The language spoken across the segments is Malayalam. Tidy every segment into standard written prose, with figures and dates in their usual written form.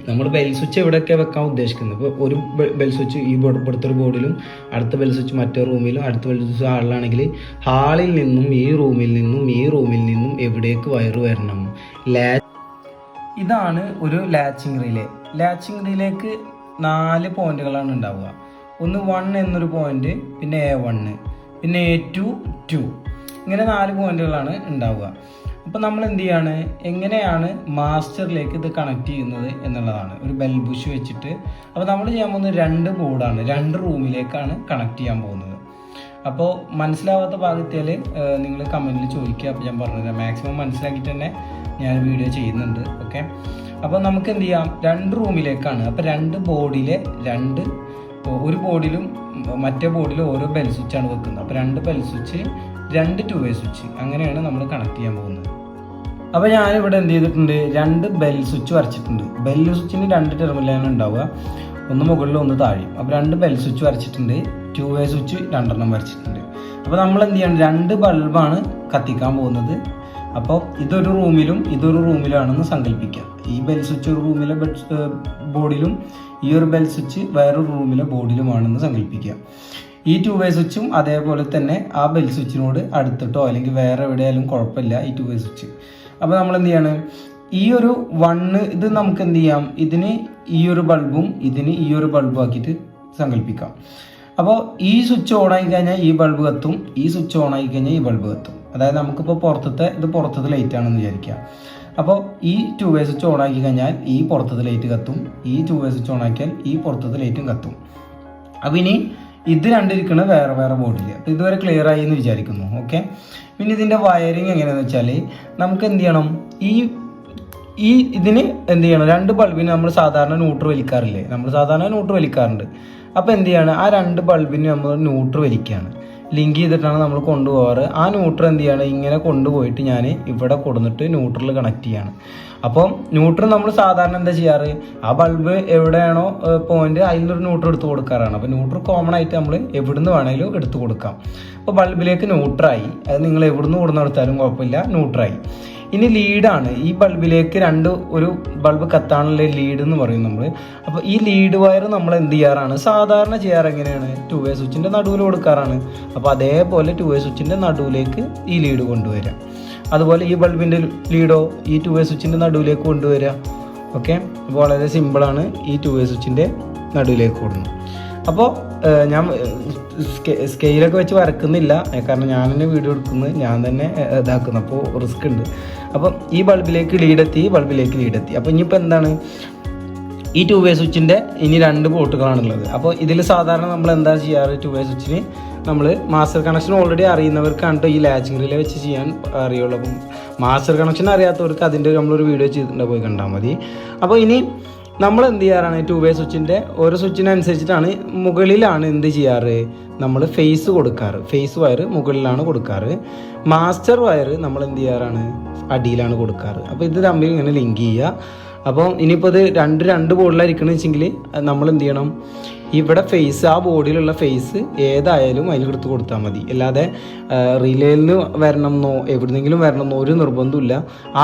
നമ്മൾ ബെൽ സ്വിച്ച് എവിടെയൊക്കെ വെക്കാൻ ഉദ്ദേശിക്കുന്നത്. ഇപ്പോൾ ഒരു ബെൽ സ്വിച്ച് ഈ ഇവിടുത്തെ ഒരു ബോർഡിലും അടുത്ത ബെൽ സ്വിച്ച് മറ്റേ റൂമിലും അടുത്ത ബെൽ സ്വിച്ച് ഹാളിലാണെങ്കിൽ ഹാളിൽ നിന്നും ഈ റൂമിൽ നിന്നും എവിടേക്ക് വയറ് വരണം. ഇതാണ് ഒരു ലാച്ചിങ് റിലേ. ലാച്ചിങ് റിലേക്ക് 4 പോയിന്റുകളാണ് ഉണ്ടാവുക. ഒന്ന് 1 എന്നൊരു പോയിന്റ്, പിന്നെ A1, പിന്നെ A2, 2, ഇങ്ങനെ 4 പോയിന്റുകളാണ് ഉണ്ടാവുക. അപ്പോൾ നമ്മൾ എന്ത് ചെയ്യാണ്, എങ്ങനെയാണ് മാസ്റ്ററിലേക്ക് ഇത് കണക്ട് ചെയ്യുന്നത് എന്നുള്ളതാണ്. ഒരു ബെൽ ബുഷ് വെച്ചിട്ട് അപ്പോൾ നമ്മൾ ചെയ്യാൻ പോകുന്നത് 2 ബോർഡാണ്, 2 റൂമിലേക്കാണ് കണക്ട് ചെയ്യാൻ പോകുന്നത്. അപ്പോൾ മനസ്സിലാവാത്ത ഭാഗത്തിൽ നിങ്ങൾ കമൻറ്റിൽ ചോദിക്കുക. അപ്പോൾ ഞാൻ പറഞ്ഞുതരാം. മാക്സിമം മനസ്സിലാക്കിയിട്ട് തന്നെ ഞാൻ വീഡിയോ ചെയ്യുന്നുണ്ട്. ഓക്കെ, അപ്പോൾ നമുക്ക് എന്ത് ചെയ്യാം, 2 റൂമിലേക്കാണ്. അപ്പോൾ 2 ബോർഡിലെ ഒരു ബോർഡിലും മറ്റേ ബോർഡിലും ഓരോ ബെൽ സ്വിച്ചാണ് വെക്കുന്നത്. അപ്പോൾ 2 ബെൽ സ്വിച്ച്, 2 2 വേ സ്വിച്ച്, അങ്ങനെയാണ് നമ്മൾ കണക്ട് ചെയ്യാൻ പോകുന്നത്. അപ്പോൾ ഞാനിവിടെ എന്ത് ചെയ്തിട്ടുണ്ട്, 2 ബെൽ സ്വിച്ച് വരച്ചിട്ടുണ്ട്. ബെൽ സ്വിച്ചിന് 2 ടെർമിനലാണ് ഉണ്ടാവുക, ഒന്ന് മുകളിലും ഒന്ന് താഴെയും. അപ്പോൾ 2 ബെൽ സ്വിച്ച് വരച്ചിട്ടുണ്ട്, 2 വേ സ്വിച്ച് 2 വരച്ചിട്ടുണ്ട്. അപ്പോൾ നമ്മൾ എന്ത് ചെയ്യണം, 2 ബൾബാണ് കത്തിക്കാൻ പോകുന്നത്. അപ്പോൾ ഇതൊരു റൂമിലാണെന്ന് സങ്കല്പിക്കുക. ഈ ബെൽ സ്വിച്ച് ഒരു റൂമിലെ ബോർഡിലും ഈ ഒരു ബെൽ സ്വിച്ച് വേറൊരു റൂമിലെ ബോർഡിലുമാണെന്ന് സങ്കല്പിക്കുക. ഈ 2 വേ സ്വിച്ചും അതേപോലെ തന്നെ ആ ബെൽ സ്വിച്ചിനോട് അടുത്തിട്ടോ അല്ലെങ്കിൽ വേറെ എവിടെയായാലും കുഴപ്പമില്ല, ഈ 2 വേ സ്വിച്ച്. അപ്പോൾ നമ്മൾ എന്ത് ചെയ്യാണ്, ഈ ഒരു 1 ഇത് നമുക്ക് എന്ത് ചെയ്യാം, ഇതിന് ഈ ഒരു ബൾബും ഇതിന് ഈ ഒരു ബൾബും ആക്കിയിട്ട് സങ്കല്പിക്കാം. അപ്പോൾ ഈ സ്വിച്ച് ഓൺ ആയി കഴിഞ്ഞാൽ ഈ ബൾബ് കത്തും, ഈ സ്വിച്ച് ഓൺ ആയി കഴിഞ്ഞാൽ ഈ ബൾബ് കത്തും. അതായത് നമുക്കിപ്പോൾ പുറത്തത്തെ ലൈറ്റ് ആണെന്ന് വിചാരിക്കുക. അപ്പോൾ ഈ 2 വേ സ്വിച്ച് ഓൺ ആക്കി കഴിഞ്ഞാൽ ഈ പുറത്തത്തെ ലൈറ്റ് കത്തും, ഈ 2 വേ സ്വിച്ച് ഓൺ ആക്കിയാൽ ഈ പുറത്തത്തെ ലൈറ്റും കത്തും. അപ്പോൾ ഇനി ഇത് രണ്ടിരിക്കുന്നത് വേറെ ബോർഡിൽ. അപ്പോൾ ഇതുവരെ ക്ലിയർ ആയി എന്ന് വിചാരിക്കുന്നു. ഓക്കെ, പിന്നെ ഇതിൻ്റെ വയറിങ് എങ്ങനെയാണെന്ന് വെച്ചാൽ നമുക്ക് എന്ത് ചെയ്യണം, ഇതിന് എന്ത് ചെയ്യണം, 2 ബൾബിന് നമ്മൾ സാധാരണ ന്യൂട്രൽ വലിക്കാറുണ്ട്. അപ്പോൾ എന്ത് ചെയ്യാണ്, ആ 2 ബൾബിന് നമ്മൾ ന്യൂട്രൽ വലിക്കുകയാണ്, ലിങ്ക് ചെയ്തിട്ടാണ് നമ്മൾ കൊണ്ടുപോകാറ്. ആ ന്യൂട്രൽ എന്ത് ചെയ്യാണ്, ഇങ്ങനെ കൊണ്ടുപോയിട്ട് ഞാൻ ഇവിടെ കൊടുത്തിട്ട് ന്യൂട്രൽ കണക്ട് ചെയ്യാണ്. അപ്പം ന്യൂട്രൽ നമ്മൾ സാധാരണ എന്താ ചെയ്യാറ്, ആ ബൾബ് എവിടെയാണോ പോയിന്റ് അതിലൊരു ന്യൂട്രൽ എടുത്ത് കൊടുക്കാറാണ്. അപ്പോൾ ന്യൂട്രൽ കോമൺ ആയിട്ട് നമ്മൾ എവിടുന്ന് വേണമെങ്കിലും എടുത്ത് കൊടുക്കാം. അപ്പോൾ ബൾബിലേക്ക് ന്യൂട്രായി, അത് നിങ്ങൾ എവിടുന്ന് കൊടുന്നെടുത്താലും കുഴപ്പമില്ല, ന്യൂട്രായി. ഇനി ലീഡാണ്, ഈ ബൾബിലേക്ക് ഒരു ബൾബ് കത്താനുള്ള ലീഡ് എന്ന് പറയും നമ്മൾ. അപ്പോൾ ഈ ലീഡ് വയർ നമ്മൾ എന്ത് ചെയ്യാറാണ്, സാധാരണ ചെയ്യാറ് എങ്ങനെയാണ്, 2 വേ സ്വിച്ചിൻ്റെ നടുവിൽ കൊടുക്കാറാണ്. അപ്പോൾ അതേപോലെ 2 വേ സ്വിച്ചിൻ്റെ നടുവിലേക്ക് ഈ ലീഡ് കൊണ്ടുവരിക. അതുപോലെ ഈ ബൾബിൻ്റെ ലീഡോ ഈ 2 വേ സ്വിച്ചിൻ്റെ നടുവിലേക്ക് കൊണ്ടുവരിക. ഓക്കെ, അപ്പോൾ വളരെ സിമ്പിളാണ്, ഈ 2 വേ സ്വിച്ചിൻ്റെ നടുവിലേക്ക് കൊടുക്കുന്നത്. അപ്പോൾ ഞാൻ സ്കെയിലൊക്കെ വെച്ച് വരക്കുന്നില്ല, കാരണം ഞാൻ തന്നെ വീഡിയോ എടുക്കുന്നത്, ഞാൻ തന്നെ ഇതാക്കുന്നു, അപ്പോൾ റിസ്ക് ഉണ്ട്. അപ്പം ഈ ബൾബിലേക്ക് ലീഡെത്തി. അപ്പോൾ ഇനിയിപ്പോൾ എന്താണ്, ഈ 2 വേ സ്വിച്ചിൻ്റെ ഇനി 2 പോർട്ടുകളാണുള്ളത്. അപ്പോൾ ഇതിൽ സാധാരണ നമ്മൾ എന്താ ചെയ്യാറ്, 2 വേ സ്വിച്ചിന് നമ്മൾ മാസ്റ്റർ കണക്ഷൻ ഓൾറെഡി അറിയുന്നവർക്കാണ് ഈ ലാച്ചിങ് റിലേ വെച്ച് ചെയ്യാൻ അറിയുള്ളൂ. അപ്പം മാസ്റ്റർ കണക്ഷൻ അറിയാത്തവർക്ക് അതിൻ്റെ നമ്മളൊരു വീഡിയോ ചെയ്തിട്ടുണ്ട്, പോയി കണ്ടാൽ മതി. അപ്പോൾ ഇനി നമ്മൾ എന്ത് ചെയ്യാറാണ്, 2 വേ സ്വിച്ചിൻ്റെ ഓരോ സ്വിച്ചിനനുസരിച്ചിട്ടാണ് മുകളിലാണ് എന്ത് ചെയ്യാറ്, നമ്മൾ ഫേസ് കൊടുക്കാറ്. ഫേസ് വയർ മുകളിലാണ് കൊടുക്കാറ്, മാസ്റ്റർ വയർ നമ്മൾ എന്ത് ചെയ്യാറാണ്, അടിയിലാണ് കൊടുക്കാറ്. അപ്പോൾ ഇത് തമ്മിൽ ഇങ്ങനെ ലിങ്ക് ചെയ്യുക. അപ്പോൾ ഇനിയിപ്പോൾ ഇത് 2 ബോർഡിലായിരിക്കണമെന്ന് വെച്ചെങ്കിൽ നമ്മൾ എന്ത് ചെയ്യണം, ഇവിടെ ഫേസ്, ആ ബോർഡിലുള്ള ഫേസ് ഏതായാലും അതിൽ എടുത്ത് കൊടുത്താൽ മതി. അല്ലാതെ റിലേയിൽ നിന്ന് വരണമെന്നോ എവിടെന്നെങ്കിലും വരണമെന്നോ ഒരു നിർബന്ധമില്ല.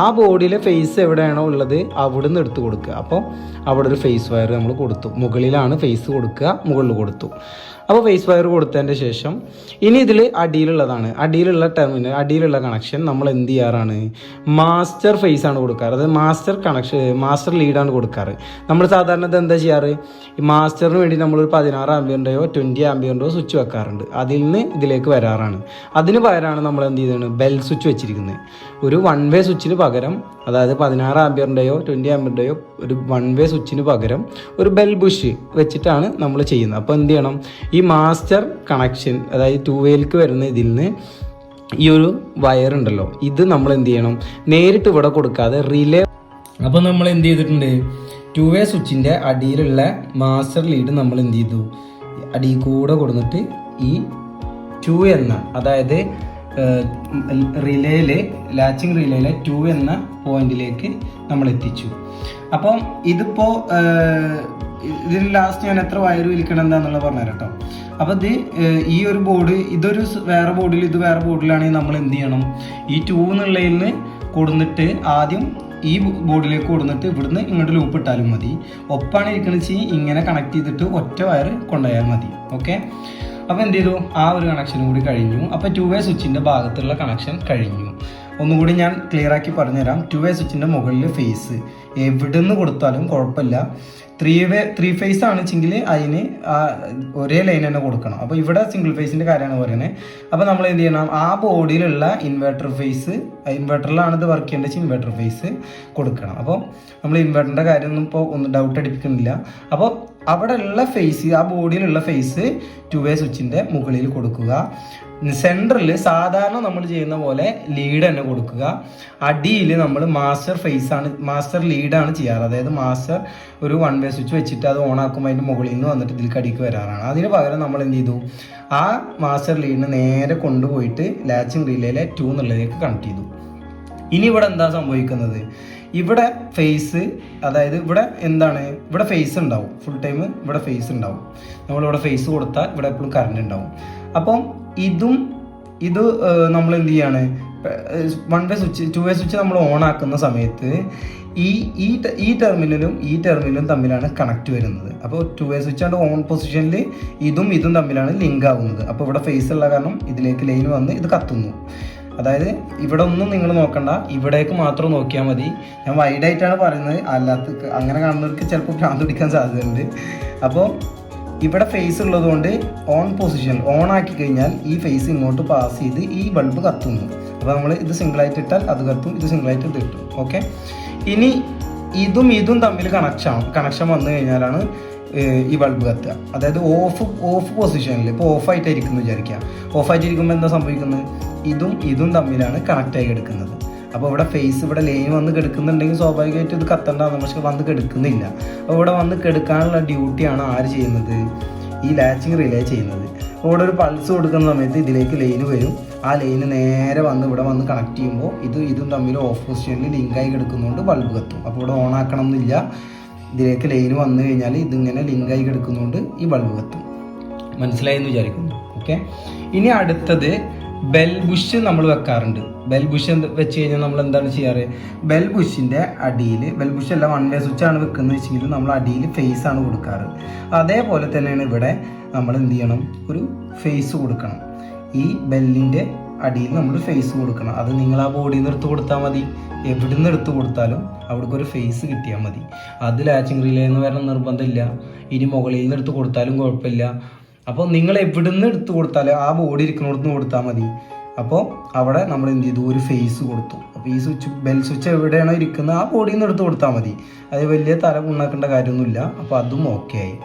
ആ ബോർഡിലെ ഫേസ് എവിടെയാണോ ഉള്ളത് അവിടെ നിന്ന് എടുത്ത് കൊടുക്കുക. അപ്പോൾ അവിടെ ഒരു ഫേസ് വയർ നമ്മൾ കൊടുത്തു, മുകളിലാണ് ഫേസ് കൊടുക്കുക, മുകളിൽ കൊടുത്തു. അപ്പോൾ ഫേസ് വയർ കൊടുത്തതിൻ്റെ ശേഷം ഇനി ഇതിൽ അടിയിലുള്ള ടെർമിനൽ, അടിയിലുള്ള കണക്ഷൻ നമ്മൾ എന്ത് ചെയ്യാറാണ്, മാസ്റ്റർ ഫേസ് ആണ് കൊടുക്കാറ്. അതായത് മാസ്റ്റർ ലീഡാണ് കൊടുക്കാറ്. നമ്മൾ സാധാരണ ഇത് എന്താ ചെയ്യാറ്, ഈ മാസ്റ്ററിന് വേണ്ടി നമ്മളൊരു 16 ആംപിയറിൻ്റെയോ 20 ആംപിയറിൻ്റെയോ സ്വിച്ച് വെക്കാറുണ്ട്. അതിൽ നിന്ന് ഇതിലേക്ക് വരാറാണ്. അതിന് പകരമാണ് നമ്മൾ എന്ത് ചെയ്തത്, ബെൽ സ്വിച്ച് വെച്ചിരിക്കുന്നത്. ഒരു 1 വേ സ്വിച്ചിന് പകരം, അതായത് 16 ആംപിയറിൻ്റെയോ 20 ആംപിയറിൻ്റെയോ ഒരു 1 വേ സ്വിച്ചിന് പകരം ഒരു ബെൽ ബുഷ് വെച്ചിട്ടാണ് നമ്മൾ ചെയ്യുന്നത്. അപ്പോൾ എന്ത് ചെയ്യണം, ഈ മാസ്റ്റർ കണക്ഷൻ, അതായത് 2 വേയിലേക്ക് വരുന്ന ഇതിൽ നിന്ന് ഈ ഒരു വയറുണ്ടല്ലോ, ഇത് നമ്മൾ എന്ത് ചെയ്യണം, നേരിട്ട് ഇവിടെ കൊടുക്കാതെ റിലേ. അപ്പോൾ നമ്മൾ എന്ത് ചെയ്തിട്ടുണ്ട്, 2 വേ സ്വിച്ചിൻ്റെ അടിയിലുള്ള മാസ്റ്റർ ലീഡ് നമ്മൾ എന്ത് ചെയ്തു, അടിയിൽ കൂടെ കൊടുത്തിട്ട് ഈ 2 എന്ന, അതായത് ലാച്ചിങ് റിലേയിലെ 2 എന്ന പോയിന്റിലേക്ക് നമ്മൾ എത്തിച്ചു. അപ്പം ഇതിപ്പോൾ ഇതിന് ലാസ്റ്റ് ഞാൻ എത്ര വയർ വലിക്കണം എന്താണെന്നുള്ളത് പറഞ്ഞുതരാം കേട്ടോ. അപ്പോൾ ഈ ഒരു ബോർഡ്, ഇതൊരു വേറെ ബോർഡിൽ, ഇത് വേറെ ബോർഡിലാണെങ്കിൽ നമ്മൾ എന്ത് ചെയ്യണം, ഈ 2 എന്നുള്ളതിൽ നിന്ന് കൊടുത്തിട്ട് ആദ്യം ഈ ബോർഡിലേക്ക് കൊടുത്തിട്ട് ഇവിടുന്ന് ഇങ്ങോട്ട് ലൂപ്പ് ഇട്ടാലും മതി. ഒപ്പാണ് ഇരിക്കുന്നത് വെച്ചാൽ ഇങ്ങനെ കണക്ട് ചെയ്തിട്ട് ഒറ്റ വയർ കൊണ്ടുപോയാൽ മതി. ഓക്കെ, അപ്പോൾ എന്ത് ചെയ്തു, ആ ഒരു കണക്ഷനും കൂടി കഴിഞ്ഞു. അപ്പോൾ 2-വേ സ്വിച്ചിൻ്റെ ഭാഗത്തുള്ള കണക്ഷൻ കഴിഞ്ഞു. ഒന്നുകൂടി ഞാൻ ക്ലിയർ ആക്കി പറഞ്ഞുതരാം. 2-വേ സ്വിച്ചിൻ്റെ മുകളിൽ ഫേസ് എവിടെ നിന്ന് കൊടുത്താലും കുഴപ്പമില്ല. 3 ഫേസ് ആണ് വെച്ചെങ്കിൽ അതിന് ഒരേ ലൈൻ തന്നെ കൊടുക്കണം. അപ്പോൾ ഇവിടെ സിംഗിൾ ഫേസിൻ്റെ കാര്യമാണ് പറയുന്നത്. അപ്പോൾ നമ്മൾ എന്ത് ചെയ്യണം, ആ ബോഡിയിലുള്ള ഇൻവെർട്ടർ ഫേസ്, ഇൻവെർട്ടറിലാണ് ഇത് വർക്ക് ചെയ്യേണ്ടത്, ഇൻവെർട്ടർ ഫേസ് കൊടുക്കണം. അപ്പോൾ നമ്മൾ ഇൻവെർട്ടറിൻ്റെ കാര്യമൊന്നും ഇപ്പോൾ ഒന്നും ഡൗട്ട് അടിപ്പിക്കുന്നില്ല. അപ്പോൾ അവിടെ ഉള്ള ഫേസ്, ആ ബോഡിയിലുള്ള ഫേസ് 2-വേ സ്വിച്ചിൻ്റെ മുകളിൽ കൊടുക്കുക. സെൻറ്ററിൽ സാധാരണ നമ്മൾ ചെയ്യുന്ന പോലെ ലീഡ് തന്നെ കൊടുക്കുക. അടിയിൽ നമ്മൾ മാസ്റ്റർ ഫേസാണ്, മാസ്റ്റർ ലീഡാണ് ചെയ്യാറ്. അതായത് മാസ്റ്റർ ഒരു 1-വേ സ്വിച്ച് വെച്ചിട്ട് അത് ഓൺ ആക്കുമ്പോൾ അതിൻ്റെ മുകളിൽ നിന്ന് വന്നിട്ട് ഇതിലേക്ക് അടിക്ക് വരാറാണ്. അതിന് പകരം നമ്മൾ എന്ത് ചെയ്തു, ആ മാസ്റ്റർ ലീഡിനെ നേരെ കൊണ്ടുപോയിട്ട് ലാച്ചിങ് റിലേയിലെ 2 എന്നുള്ളതിലേക്ക് കണക്ട് ചെയ്തു. ഇനി ഇവിടെ എന്താ സംഭവിക്കുന്നത്, ഇവിടെ ഫേസ്, അതായത് ഇവിടെ എന്താണ്, ഇവിടെ ഫേസ് ഉണ്ടാവും, ഫുൾ ടൈം ഇവിടെ ഫേസ് ഉണ്ടാവും. നമ്മളിവിടെ ഫേസ് കൊടുത്താൽ ഇവിടെ എപ്പോഴും കറണ്ട് ഉണ്ടാവും. അപ്പം ഇത് നമ്മൾ എന്ത് ചെയ്യാണ്, 1-വേ സ്വിച്ച് 2-വേ സ്വിച്ച് നമ്മൾ ഓൺ ആക്കുന്ന സമയത്ത് ഈ ടെർമിനലും തമ്മിലാണ് കണക്ട് വരുന്നത്. അപ്പോൾ 2-വേ സ്വിച്ച് ഓൺ പൊസിഷനിൽ ഇതും തമ്മിലാണ് ലിങ്ക് ആവുന്നത്. അപ്പോൾ ഇവിടെ ഫേസ് ഉള്ള കാരണം ഇതിലേക്ക് ലൈൻ വന്ന് ഇത് കത്തുന്നു. അതായത് ഇവിടെ ഒന്നും നിങ്ങൾ നോക്കണ്ട, ഇവിടേക്ക് മാത്രം നോക്കിയാൽ മതി. ഞാൻ വൈഡായിട്ടാണ് പറയുന്നത്, അല്ലാത്ത അങ്ങനെ കാണുന്നവർക്ക് ചിലപ്പോൾ ഭ്രാന്ത് പിടിക്കാൻ സാധ്യതയുണ്ട്. അപ്പോൾ ഇവിടെ ഫേസ് ഉള്ളതുകൊണ്ട് ഓൺ പൊസിഷൻ ഓൺ ആക്കി കഴിഞ്ഞാൽ ഈ ഫേസ് ഇങ്ങോട്ട് പാസ് ചെയ്ത് ഈ ബൾബ് കത്തുന്നു. അപ്പോൾ നമ്മൾ ഇത് സിംഗിളായിട്ട് ഇട്ടാൽ അത് കത്തും, ഇത് സിംഗിളായിട്ട് ഇത് ഇട്ടും. ഓക്കെ, ഇനി ഇതും തമ്മിൽ കണക്ഷൻ വന്നു കഴിഞ്ഞാലാണ് ഈ ബൾബ് കത്തുക. അതായത് ഓഫ് പൊസിഷനിൽ ഇപ്പോൾ ഓഫായിട്ടായിരിക്കുന്നു വിചാരിക്കുക. ഓഫായിട്ടിരിക്കുമ്പോൾ എന്താ സംഭവിക്കുന്നത്, ഇതും തമ്മിലാണ് കണക്റ്റായി എടുക്കുന്നത്. അപ്പോൾ ഇവിടെ ഫേസ്, ഇവിടെ ലൈൻ വന്ന് കെടുക്കുന്നുണ്ടെങ്കിൽ സ്വാഭാവികമായിട്ട് ഇത് കത്തണ്ടാകും, പക്ഷെ വന്ന് കെടുക്കുന്നില്ല. അപ്പോൾ ഇവിടെ വന്ന് കെടുക്കാനുള്ള ഡ്യൂട്ടിയാണ് ആര് ചെയ്യുന്നത്, ഈ ലാച്ചിങ് റിലേ ചെയ്യുന്നത്. അപ്പോൾ ഇവിടെ ഒരു പൾസ് കൊടുക്കുന്ന സമയത്ത് ഇതിലേക്ക് ലൈന് വരും. ആ ലൈന് നേരെ വന്ന് ഇവിടെ വന്ന് കണക്ട് ചെയ്യുമ്പോൾ ഇതും തമ്മിൽ ഓഫ് പൊസിഷനിൽ ലിങ്കായി കിടക്കുന്നതുകൊണ്ട് ബൾബ് കത്തും. അപ്പോൾ ഇവിടെ ഓൺ ആക്കണം എന്നില്ല, ഇതിലേക്ക് ലൈന് വന്നു കഴിഞ്ഞാൽ ഇതിങ്ങനെ ലിങ്കായി കിടക്കുന്നതുകൊണ്ട് ഈ ബൾബ് കത്തും. മനസ്സിലായി എന്ന് വിചാരിക്കുന്നു. ഓക്കെ, ഇനി അടുത്തത് ബെൽ ബുഷ് നമ്മൾ വെക്കാറുണ്ട്. ബെൽ ബുഷ് വെച്ച് കഴിഞ്ഞാൽ നമ്മൾ എന്താണ് ചെയ്യാറ്, ബെൽ ബുഷിൻ്റെ അടിയിൽ, ബെൽ ബുഷ് അല്ല 1-വേ സ്വിച്ചാണ് വെക്കുന്നത് വെച്ചെങ്കിലും നമ്മൾ അടിയിൽ ഫേസ് ആണ് കൊടുക്കാറ്. അതേപോലെ തന്നെയാണ് ഇവിടെ നമ്മൾ എന്ത് ചെയ്യണം, ഒരു ഫേസ് കൊടുക്കണം. ഈ ബെല്ലിൻ്റെ അടിയിൽ നമ്മൾ ഫേസ് കൊടുക്കണം. അത് നിങ്ങൾ ആ ബോഡിയിൽ നിന്ന് എടുത്ത് കൊടുത്താൽ മതി, എവിടെ നിന്ന് എടുത്ത് കൊടുത്താലും അവിടേക്ക് ഒരു ഫേസ് കിട്ടിയാൽ മതി. അത് ലാച്ചിങ് റിലേ എന്ന് പറയുന്ന നിർബന്ധമില്ല. ഇനി മുകളിൽ നിന്ന് എടുത്ത് കൊടുത്താലും കുഴപ്പമില്ല. അപ്പോൾ നിങ്ങൾ എവിടെ നിന്ന് എടുത്ത് കൊടുത്താലും ആ ബോഡി ഇരിക്കുന്നിടത്ത് നിന്ന് കൊടുത്താൽ മതി. അപ്പോൾ അവിടെ നമ്മൾ എന്ത് ചെയ്തു, ഒരു ഫേസ് കൊടുത്തു. അപ്പോൾ ഈ സ്വിച്ച്, ബെൽ സ്വിച്ച് എവിടെയാണോ ഇരിക്കുന്നത് ആ ബോഡിയിൽ നിന്ന് എടുത്ത് കൊടുത്താൽ മതി. അത് വലിയ തല ഉണ്ടാക്കേണ്ട കാര്യമൊന്നുമില്ല. അപ്പോൾ അതും ഓക്കെ ആയി.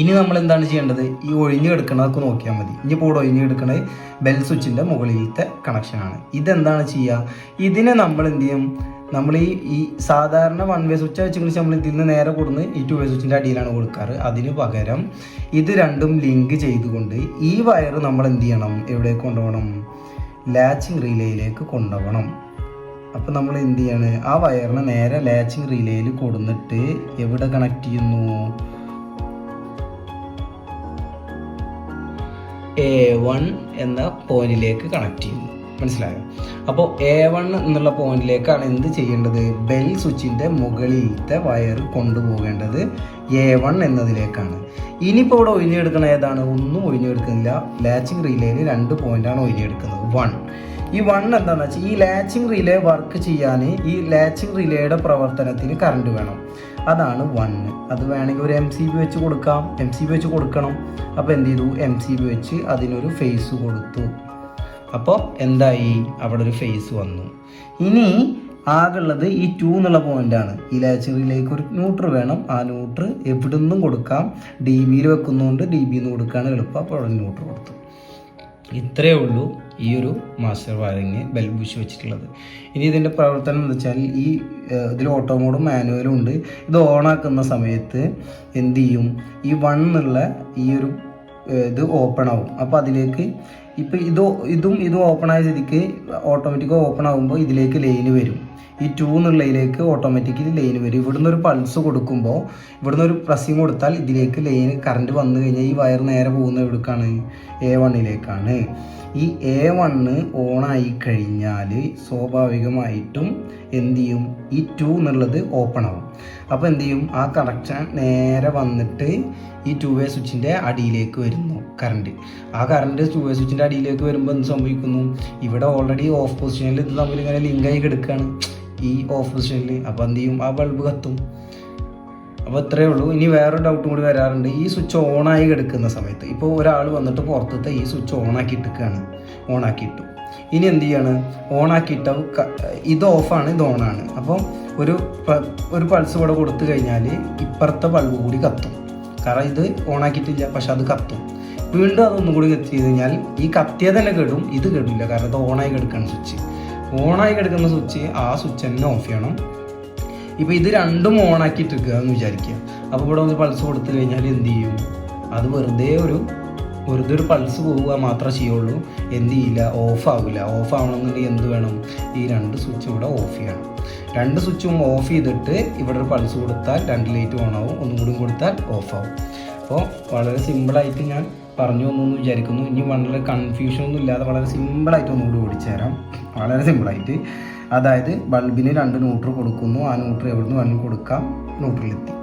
ഇനി നമ്മൾ എന്താണ് ചെയ്യേണ്ടത്, ഈ ഒഴിഞ്ഞ് കിടക്കണതൊക്കെ നോക്കിയാൽ മതി. ഇനി ഇപ്പോൾ ഒഴിഞ്ഞ് കിടക്കുന്നത് ബെൽ സ്വിച്ചിൻ്റെ മുകളിലത്തെ കണക്ഷനാണ്. ഇതെന്താണ് ചെയ്യുക, ഇതിനെ നമ്മൾ എന്ത് ചെയ്യും, നമ്മൾ ഈ സാധാരണ 1-വേ സ്വിച്ച് വെച്ച് നമ്മൾ ഇതിൽ നിന്ന് നേരെ കൊടുന്ന് ഈ 2-വേ സ്വിച്ചിൻ്റെ അടിയിലാണ് കൊടുക്കാറ്. അതിന് പകരം ഇത് രണ്ടും ലിങ്ക് ചെയ്തുകൊണ്ട് ഈ വയർ നമ്മൾ എന്ത് ചെയ്യണം, എവിടേക്ക് കൊണ്ടുപോകണം, ലാച്ചിങ് റിലേയിലേക്ക് കൊണ്ടുപോകണം. അപ്പോൾ നമ്മൾ എന്ത് ചെയ്യാണ്, ആ വയറിനെ നേരെ ലാച്ചിങ് റിലേയിൽ കൊടുന്നിട്ട് എവിടെ കണക്ട് ചെയ്യുന്നു, A1 എന്ന പോയിന്റിലേക്ക് കണക്ട് ചെയ്യുന്നു. മനസ്സിലായോ? അപ്പോൾ A1 എന്നുള്ള പോയിന്റിലേക്കാണ് എന്ത് ചെയ്യേണ്ടത്, ബെൽ സ്വിച്ചിൻ്റെ മുകളിലത്തെ വയർ കൊണ്ടുപോകേണ്ടത് A1 എന്നതിലേക്കാണ്. ഇനിയിപ്പോൾ ഇവിടെ ഒഴിഞ്ഞെടുക്കണ ഏതാണ്, ഒന്നും ഒഴിഞ്ഞെടുക്കുന്നില്ല. ലാച്ചിങ് റിലേയിൽ 2 പോയിന്റാണ് ഒഴിഞ്ഞെടുക്കുന്നത്. 1, ഈ 1 എന്താണെന്ന് വെച്ചാൽ ഈ ലാച്ചിങ് റിലേ വർക്ക് ചെയ്യാൻ ഈ ലാച്ചിങ് റിലേയുടെ പ്രവർത്തനത്തിന് കറണ്ട് വേണം. അതാണ് 1. അത് വേണമെങ്കിൽ ഒരു MCB വെച്ച് കൊടുക്കാം, MCB വെച്ച് കൊടുക്കണം. അപ്പോൾ എന്ത് ചെയ്തു, MCB വെച്ച് അതിനൊരു ഫേസ് കൊടുത്തു. അപ്പോൾ എന്തായി, അവിടെ ഒരു ഫേസ് വന്നു. ഇനി ആകുള്ളത് ഈ 2 എന്നുള്ള പോയിന്റാണ്. ഈ ലാച്ചിങ് റിലേക്ക് ഒരു ന്യൂട്രൽ വേണം. ആ ന്യൂട്രൽ എവിടെ നിന്നും കൊടുക്കാം, DBയിൽ വെക്കുന്നതുകൊണ്ട് DBയിൽ നിന്ന് കൊടുക്കുകയാണ് എളുപ്പം. അപ്പോൾ അവിടെ ന്യൂട്രൽ കൊടുത്തു. ഇത്രയേ ഉള്ളൂ ഈ ഒരു മാസ്റ്റർ വയറിങ് ബെൽ ബുഷ് വെച്ചിട്ടുള്ളത്. ഇനി ഇതിൻ്റെ പ്രവർത്തനം എന്ന് വെച്ചാൽ ഇതിൽ ഓട്ടോ മോഡും മാനുവലും ഉണ്ട്. ഇത് ഓണാക്കുന്ന സമയത്ത് എന്ത് ചെയ്യും, ഈ 1 എന്നുള്ള ഈ ഒരു ഇത് ഓപ്പൺ ആവും. അപ്പോൾ അതിലേക്ക് ഇപ്പോൾ ഇതും ഓപ്പൺ ആയ സ്ഥിതിക്ക് ഓട്ടോമാറ്റിക് ഓപ്പൺ ആകുമ്പോൾ ഇതിലേക്ക് ലൈന് വരും. ഈ 2 എന്നുള്ളതിലേക്ക് ഓട്ടോമാറ്റിക്കലി ലൈൻ വരും. ഇവിടുന്ന് ഒരു പൾസ് കൊടുക്കുമ്പോൾ ഇവിടുന്ന് ഒരു പ്രസ്സിങ് കൊടുത്താൽ ഇതിലേക്ക് ലൈൻ കറണ്ട് വന്നു കഴിഞ്ഞാൽ ഈ വയർ നേരെ പോകുന്നത് എവിടേക്കാണ്? A1ലേക്കാണ്. ഈ A1 ഓണായി കഴിഞ്ഞാൽ സ്വാഭാവികമായിട്ടും എന്ത് ചെയ്യും? ഈ 2 എന്നുള്ളത് ഓപ്പൺ ആവും. അപ്പോൾ എന്ത് ചെയ്യും? ആ കണക്ഷൻ നേരെ വന്നിട്ട് ഈ 2-വേ സ്വിച്ചിൻ്റെ അടിയിലേക്ക് വരുന്നു കറണ്ട്. ആ കറണ്ട് 2-വേ സ്വിച്ചിൻ്റെ അടിയിലേക്ക് വരുമ്പോൾ എന്ത് സംഭവിക്കുന്നു? ഇവിടെ ഓൾറെഡി ഓഫ് പൊസിഷനിൽ ഇത് തമ്മിൽ ഇങ്ങനെ ലിങ്കായി കിടക്കുകയാണ് ഈ ഓഫ് പൊസിഷനിൽ. അപ്പോൾ എന്ത് ചെയ്യും? ആ ബൾബ് കത്തും. അപ്പോൾ ഇത്രയേ ഉള്ളൂ. ഇനി വേറൊരു ഡൗട്ടും കൂടി വരാറുണ്ട്. ഈ സ്വിച്ച് ഓണായി കിടക്കുന്ന സമയത്ത് ഇപ്പോൾ ഒരാൾ വന്നിട്ട് പുറത്തത്തെ ഈ സ്വിച്ച് ഓണാക്കിയിട്ടിരിക്കുകയാണ്, ഓണാക്കിയിട്ടു. ഇനി എന്ത് ചെയ്യാണ്? ഓണാക്കിയിട്ട ഇത് ഓഫാണ്, ഇത് ഓണാണ്. അപ്പം ഒരു പൾസ് ഇവിടെ കൊടുത്തു കഴിഞ്ഞാൽ ഇപ്പുറത്തെ ബൾബ് കൂടി കത്തും. കാരണം ഇത് ഓണാക്കിയിട്ടില്ല, പക്ഷെ അത് കത്തും. വീണ്ടും അതൊന്നും കൂടി കത്തി കഴിഞ്ഞാൽ ഈ കത്തിയത് തന്നെ കെടും, ഇത് കെടില്ല. കാരണം ഇത് ഓണായി കിടക്കുന്ന സ്വിച്ച്. ഓണായി കിടക്കുന്ന സ്വിച്ച് ആ സ്വിച്ച് തന്നെ ഓഫ് ചെയ്യണം. ഇപ്പോൾ ഇത് രണ്ടും ഓണാക്കിയിട്ടിരിക്കുക എന്ന് വിചാരിക്കുക. അപ്പോൾ ഇവിടെ ഒന്ന് പൾസ് കൊടുത്തു കഴിഞ്ഞാൽ എന്ത് ചെയ്യും? അത് വെറുതെ ഒരു പൾസ് പോവുക മാത്രമേ ചെയ്യുള്ളൂ. എന്ത് ചെയ്യില്ല? ഓഫ് ആവില്ല. ഓഫ് ആവണമെന്നുണ്ടെങ്കിൽ എന്ത് വേണം? ഈ 2 സ്വിച്ച് ഇവിടെ ഓഫ് ചെയ്യണം. 2 സ്വിച്ചും ഓഫ് ചെയ്തിട്ട് ഇവിടെ ഒരു പൾസ് കൊടുത്താൽ 2 ലൈറ്റ് ഓൺ ആവും, ഒന്നും കൂടി കൊടുത്താൽ ഓഫ് ആവും. അപ്പോൾ വളരെ സിമ്പിളായിട്ട് ഞാൻ പറഞ്ഞു തന്നു എന്ന് വിചാരിക്കുന്നു. ഇനി വളരെ കൺഫ്യൂഷനൊന്നും ഇല്ലാതെ വളരെ സിമ്പിളായിട്ട് ഒന്നുകൂടി ഓടിച്ചു തരാം. വളരെ സിമ്പിളായിട്ട്. അതായത് ബൾബിന് 2 ന്യൂട്രൽ കൊടുക്കുന്നു. ആ ന്യൂട്രൽ എവിടുന്ന് വേണമെങ്കിൽ കൊടുക്കാം, ന്യൂട്രലെത്തി.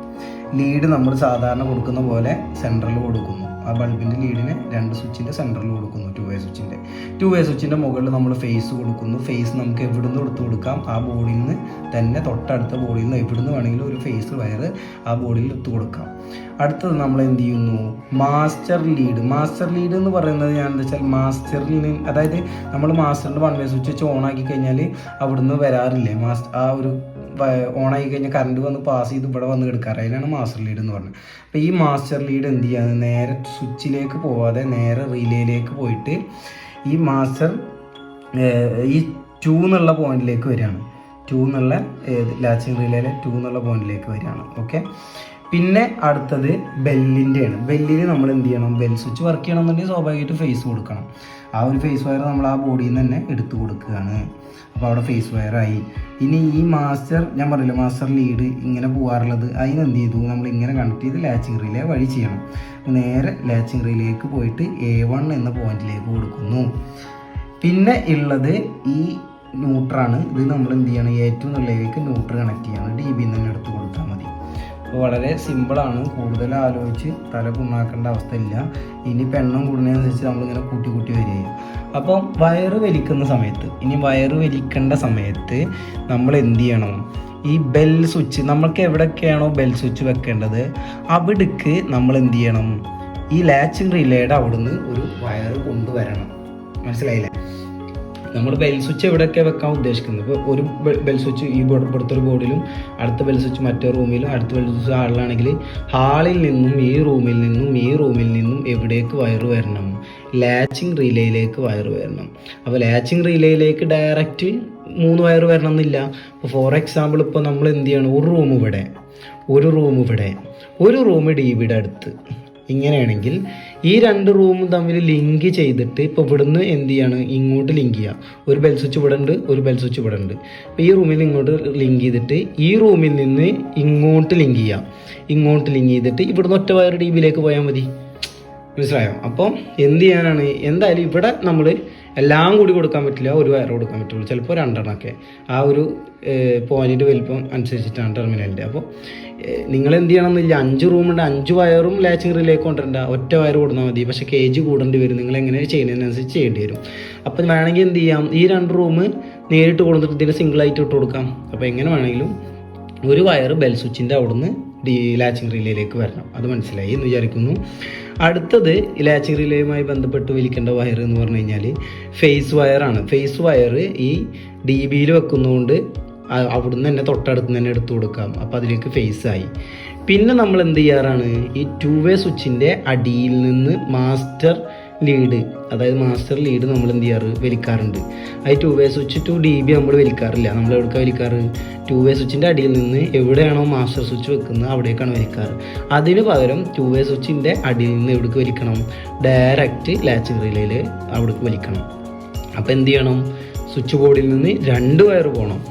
ലീഡ് നമ്മൾ സാധാരണ കൊടുക്കുന്ന പോലെ സെൻട്രൽ കൊടുക്കുന്നു. ആ ബൾബിൻ്റെ ലീഡിനെ 2 സ്വിച്ചിൻ്റെ സെൻട്രൽ കൊടുക്കുന്നു. 2-വേ സ്വിച്ചിൻ്റെ മുകളിൽ നമ്മൾ ഫേസ് കൊടുക്കുന്നു. ഫേസ് നമുക്ക് എവിടുന്ന് എടുത്ത് കൊടുക്കാം. ആ ബോഡിയിൽ നിന്ന് തന്നെ തൊട്ടടുത്ത ബോഡിയിൽ നിന്ന് എവിടുന്ന് വേണമെങ്കിലും ഒരു ഫേസ് വയർ ആ ബോഡിയിൽ എടുത്ത് കൊടുക്കാം. അടുത്തത് നമ്മൾ എന്ത് ചെയ്യുന്നു? മാസ്റ്റർ ലീഡ് എന്ന് പറയുന്നത് ഞാൻ എന്താ വെച്ചാൽ മാസ്റ്ററിൽ, അതായത് നമ്മൾ മാസ്റ്ററിൻ്റെ 1-വേ സ്വിച്ച് വെച്ച് ഓണാക്കി കഴിഞ്ഞാൽ അവിടുന്ന് വരാറില്ലേ ആ ഒരു ഓണായി കഴിഞ്ഞാൽ കറണ്ട് വന്ന് പാസ് ചെയ്ത് ഇവിടെ വന്ന് കിടക്കാറ്. അതിനാണ് മാസ്റ്റർ ലീഡ് എന്ന് പറഞ്ഞത്. അപ്പോൾ ഈ മാസ്റ്റർ ലീഡ് എന്ത് ചെയ്യാന്ന് നേരെ സ്വിച്ചിലേക്ക് പോവാതെ നേരെ റിലേയിലേക്ക് പോയിട്ട് ഈ മാസ്റ്റർ ഈ 2 എന്നുള്ള പോയിന്റിലേക്ക് വരികയാണ്. 2 എന്നുള്ള ലാച്ചിങ് റിലേയിലെ 2 എന്നുള്ള പോയിന്റിലേക്ക് വരികയാണ്. ഓക്കെ. പിന്നെ അടുത്തത് ബെല്ലിൻ്റെയാണ്. ബെല്ലിൽ നമ്മൾ എന്ത് ചെയ്യണം? ബെൽ സ്വിച്ച് വർക്ക് ചെയ്യണമെന്നുണ്ടെങ്കിൽ സ്വാഭാവികമായിട്ട് ഫേസ് കൊടുക്കണം. ആ ഒരു ഫേസ് വയർ നമ്മൾ ആ ബോഡിയിൽ നിന്ന് തന്നെ എടുത്തു കൊടുക്കുകയാണ്. അപ്പോൾ അവിടെ ഫേസ് വയറായി. ഇനി ഈ മാസ്റ്റർ, ഞാൻ പറഞ്ഞില്ല മാസ്റ്റർ ലീഡ് ഇങ്ങനെ പോകാറുള്ളത്, അതിനെന്ത് ചെയ്തു? നമ്മൾ ഇങ്ങനെ കണക്ട് ചെയ്ത് ലാച്ചിങ് റിലേ വഴി ചെയ്യണം. നേരെ ലാച്ചിങ് റിലേക്ക് പോയിട്ട് A1 എന്ന പോയിന്റിലേക്ക് കൊടുക്കുന്നു. പിന്നെ ഉള്ളത് ഈ ന്യൂട്രാണ്. ഇത് നമ്മൾ എന്ത് ചെയ്യണം? A2 എന്നുള്ളതിലേക്ക് ന്യൂട്രൽ കണക്ട് ചെയ്യണം. DB തന്നെ എടുത്ത് കൊടുത്താൽ മതി. അപ്പോൾ വളരെ സിമ്പിളാണ്. കൂടുതൽ ആലോചിച്ച് തല പുണ്ണാക്കേണ്ട അവസ്ഥയില്ല. ഇനി പെണ്ണം കൂടുന്നതനുസരിച്ച് നമ്മളിങ്ങനെ കൂട്ടി വരികയും. അപ്പം വയറ് വലിക്കുന്ന സമയത്ത് നമ്മൾ എന്ത് ചെയ്യണം? ഈ ബെൽ സ്വിച്ച് നമ്മൾക്ക് എവിടെയൊക്കെയാണോ ബെൽ സ്വിച്ച് വെക്കേണ്ടത് അവിടേക്ക് നമ്മൾ എന്ത് ചെയ്യണം? ഈ ലാച്ചിങ് റിലേയുടെ അവിടുന്ന് ഒരു വയറ് കൊണ്ടുവരണം. മനസ്സിലായില്ലേ? നമ്മൾ ബെൽ സ്വിച്ച് എവിടെയൊക്കെ വെക്കാൻ ഉദ്ദേശിക്കുന്നത്. ഇപ്പോൾ ഒരു ബെൽ സ്വിച്ച് ഈ ഇവിടുത്തെ ബോർഡിലും അടുത്ത ബെൽ സ്വിച്ച് മറ്റേ റൂമിലും അടുത്ത ബെൽ സ്വിച്ച് ഹാളിലാണെങ്കിൽ ഹാളിൽ നിന്നും ഈ റൂമിൽ നിന്നും എവിടേക്ക് വയറ് വരണം? ലാച്ചിങ് റിലേയിലേക്ക് വയറ് വരണം. അപ്പോൾ ലാച്ചിങ് റിലേയിലേക്ക് ഡയറക്റ്റ് 3 വയറ് വരണം എന്നില്ല. ഇപ്പോൾ ഫോർ എക്സാമ്പിൾ ഇപ്പോൾ നമ്മൾ എന്ത് ചെയ്യണം? ഒരു റൂം ഇവിടെ, ഒരു റൂം DBയുടെ അടുത്ത്. ഇങ്ങനെയാണെങ്കിൽ ഈ 2 റൂമും തമ്മിൽ ലിങ്ക് ചെയ്തിട്ട് ഇപ്പോൾ ഇവിടുന്ന് എന്ത് ചെയ്യാണ്? ഇങ്ങോട്ട് ലിങ്ക് ചെയ്യുക. ഒരു ബെൽ സ്വിച്ച് ഇവിടെ ഉണ്ട്, ഒരു ബെൽ സ്വിച്ച് ഇവിടെ ഉണ്ട്. അപ്പോൾ ഈ റൂമിൽ ഇങ്ങോട്ട് ലിങ്ക് ചെയ്തിട്ട് ഈ റൂമിൽ നിന്ന് ഇങ്ങോട്ട് ലിങ്ക് ചെയ്തിട്ട് ഇവിടുന്ന് ഒറ്റ വയർ DBയിലേക്ക് പോയാൽ മതി. മനസ്സിലായോ? അപ്പം എന്ത് ചെയ്യാനാണ്? എന്തായാലും ഇവിടെ നമ്മൾ എല്ലാം കൂടി കൊടുക്കാൻ പറ്റില്ല, ഒരു വയർ കൊടുക്കാൻ പറ്റുള്ളൂ. ചിലപ്പോൾ 2 എണ്ണമൊക്കെ ആ ഒരു പോയിന്റ് വലിപ്പം അനുസരിച്ചിട്ടാണ് ടെർമിനലിൻ്റെ. അപ്പോൾ നിങ്ങൾ എന്ത് ചെയ്യണമെന്നില്ല, 5 റൂമുണ്ട്, 5 വയറും ലാച്ചിങ് റിലേക്ക് കൊണ്ടുവരണ്ട, ഒറ്റ വയർ കൊടുത്താൽ മതി. പക്ഷേ KG കൂടേണ്ടി വരും. നിങ്ങൾ എങ്ങനെ ചെയ്യുന്നതിനനുസരിച്ച് ചെയ്യേണ്ടി വരും. അപ്പം വേണമെങ്കിൽ എന്ത് ചെയ്യാം? ഈ 2 റൂം നേരിട്ട് കൊടുത്തിട്ട് ഇതിനെ സിംഗിളായിട്ട് ഇട്ട് കൊടുക്കാം. അപ്പോൾ എങ്ങനെ വേണമെങ്കിലും ഒരു വയർ ബെൽ സ്വിച്ചിൻ്റെ അവിടുന്ന് ലാച്ചിങ് റിലേയിലേക്ക് വരണം. അത് മനസ്സിലായി എന്ന് വിചാരിക്കുന്നു. അടുത്തത് ലാച്ചിങ് റിലേയുമായി ബന്ധപ്പെട്ട് വലിക്കേണ്ട വയർ എന്ന് പറഞ്ഞു കഴിഞ്ഞാൽ ഫേസ് വയറാണ്. ഫേസ് വയർ ഈ DBയിൽ വെക്കുന്നതുകൊണ്ട് അവിടുന്ന് തന്നെ തൊട്ടടുത്ത് തന്നെ എടുത്തു കൊടുക്കാം. അപ്പോൾ അതിലേക്ക് ഫേസ് ആയി. പിന്നെ നമ്മൾ എന്ത് ചെയ്യാറാണ്? ഈ 2-വേ സ്വിച്ചിൻ്റെ അടിയിൽ നിന്ന് മാസ്റ്റർ ലീഡ്, അതായത് മാസ്റ്റർ ലീഡ് നമ്മൾ എന്ത് ചെയ്യാറ്? വലിക്കാറുണ്ട്. അത് 2-വേ സ്വിച്ച് ടു DB നമ്മൾ വലിക്കാറില്ല. നമ്മൾ എവിടേക്കാണ് വലിക്കാറ്? 2-വേ സ്വിച്ചിൻ്റെ അടിയിൽ നിന്ന് എവിടെയാണോ മാസ്റ്റർ സ്വിച്ച് വെക്കുന്നത് അവിടേക്കാണ് വലിക്കാറ്. അതിന് പകരം 2-വേ സ്വിച്ചിൻ്റെ അടിയിൽ നിന്ന് എവിടേക്ക് വലിക്കണം? ഡയറക്റ്റ് ലാച്ചിങ് റിലേയിൽ അവിടേക്ക് വലിക്കണം. അപ്പോൾ എന്ത് ചെയ്യണം? സ്വിച്ച് ബോർഡിൽ നിന്ന് 2 വയർ പോകണം.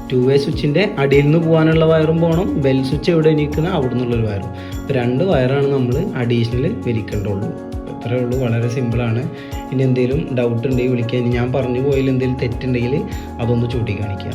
2 വേ സ്വിച്ചിൻ്റെ അടിയിൽ നിന്ന് പോകാനുള്ള വയറും പോകണം, ബെൽ സ്വിച്ച് എവിടെ നിൽക്കുന്ന അവിടെ നിന്നുള്ളൊരു വയറും. ഇപ്പോൾ 2 വയറാണ് നമ്മൾ അഡീഷണൽ വലിക്കേണ്ടുള്ളൂ. അത്രയേ ഉള്ളൂ, വളരെ സിമ്പിളാണ്. ഇനി എന്തെങ്കിലും ഡൗട്ട് ഉണ്ടെങ്കിൽ വിളിക്കുക. ഇനി ഞാൻ പറഞ്ഞു പോയതിൽ എന്തെങ്കിലും തെറ്റുണ്ടെങ്കിൽ അതൊന്ന് ചൂണ്ടി കാണിക്കുക.